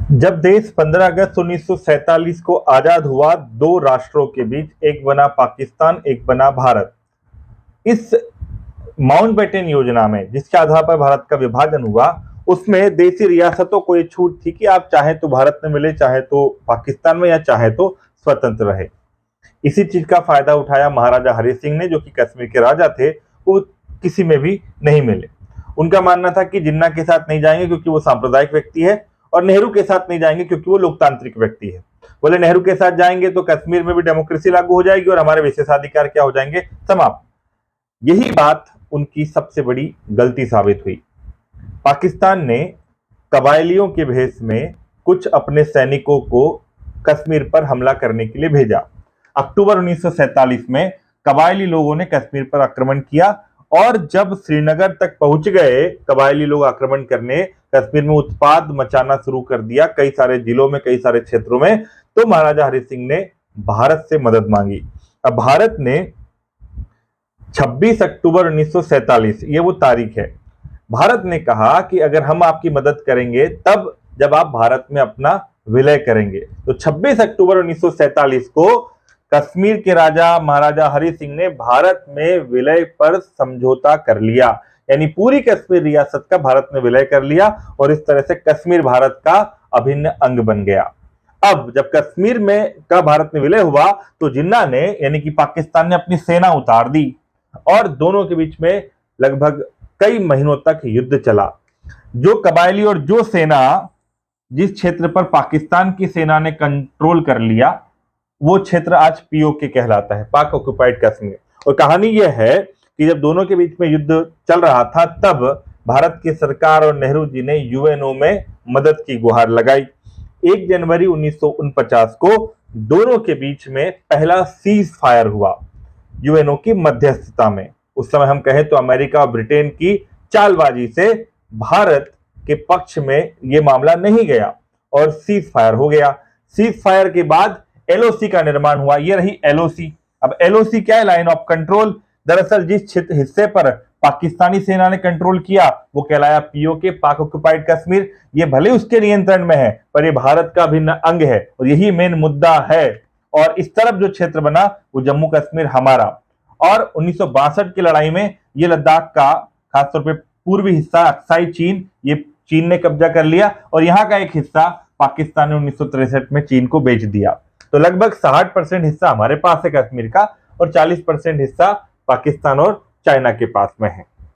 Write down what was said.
जब देश 15 अगस्त 1947 को आजाद हुआ, दो राष्ट्रों के बीच एक बना पाकिस्तान, एक बना भारत। इस माउंटबेटन योजना में जिसके आधार पर भारत का विभाजन हुआ, उसमें देशी रियासतों को ये छूट थी कि आप चाहे तो भारत में मिले, चाहे तो पाकिस्तान में, या चाहे तो स्वतंत्र रहे। इसी चीज का फायदा उठाया महाराजा हरि सिंह ने, जो कि कश्मीर के राजा थे। वो किसी में भी नहीं मिले। उनका मानना था कि जिन्ना के साथ नहीं जाएंगे क्योंकि वो सांप्रदायिक व्यक्ति है, और नेहरू के साथ नहीं जाएंगे क्योंकि वो लोकतांत्रिक व्यक्ति है। बोले नेहरू के साथ जाएंगे तो कश्मीर में भी डेमोक्रेसी लागू हो जाएगी और हमारे विशेषाधिकार क्या हो जाएंगे, समाप्त। यही बात उनकी सबसे बड़ी गलती साबित हुई। पाकिस्तान ने कबायलियों के भेष में कुछ अपने सैनिकों को कश्मीर पर हमला करने के लिए भेजा। अक्टूबर 1947 में कबायली लोगों ने कश्मीर पर आक्रमण किया, और जब श्रीनगर तक पहुंच गए कबायली लोग आक्रमण करने, कश्मीर में उत्पात मचाना शुरू कर दिया, कई सारे जिलों में, कई सारे क्षेत्रों में, तो महाराजा हरि सिंह ने भारत से मदद मांगी। अब भारत ने 26 अक्टूबर 1947, ये वो तारीख है, भारत ने कहा कि अगर हम आपकी मदद करेंगे तब जब आप भारत में अपना विलय करेंगे। तो 26 अक्टूबर 1947 को कश्मीर के राजा महाराजा हरि सिंह ने भारत में विलय पर समझौता कर लिया, यानी पूरी कश्मीर रियासत का भारत में विलय कर लिया, और इस तरह से कश्मीर भारत का अभिन्न अंग बन गया। अब जब कश्मीर में का भारत में विलय हुआ तो जिन्ना ने, यानी कि पाकिस्तान ने, अपनी सेना उतार दी, और दोनों के बीच में लगभग कई महीनों तक युद्ध चला। जो कबायली और जो सेना, जिस क्षेत्र पर पाकिस्तान की सेना ने कंट्रोल कर लिया, वो क्षेत्र आज पीओके कहलाता है, पाक ऑक्युपाइड कश्मीर। और कहानी यह है कि जब दोनों के बीच में युद्ध चल रहा था, तब भारत की सरकार और नेहरू जी ने यूएनओ में मदद की गुहार लगाई। 1 जनवरी 1949 को दोनों के बीच में पहला सीज फायर हुआ यूएनओ की मध्यस्थता में। उस समय हम कहें तो अमेरिका और ब्रिटेन की चालबाजी से भारत के पक्ष में यह मामला नहीं गया और सीज फायर हो गया। सीज फायर के बाद एलओसी का निर्माण हुआ। ये रही एलओसी। अब एलओसी क्या है? Line of control. दरअसल जिस क्षेत्र हिस्से पर पाकिस्तानी सेना ने कंट्रोल किया वो कहलाया पीओके, पाक ऑक्युपाइड कश्मीर। ये भले उसके नियंत्रण में है, पर ये भारत का अभिन्न अंग है, और यही मेन मुद्दा है। और इस तरफ जो क्षेत्र बना वो जम्मू कश्मीर हमारा। और 1962 की लड़ाई में ये लद्दाख का, खासतौर पे पूर्वी हिस्सा, अक्साई चीन, ये चीन ने कब्जा कर लिया, और यहाँ का एक हिस्सा पाकिस्तान ने 1963 में चीन को बेच दिया। तो लगभग 60% हिस्सा हमारे पास है कश्मीर का, और 40% हिस्सा पाकिस्तान और चाइना के पास में है।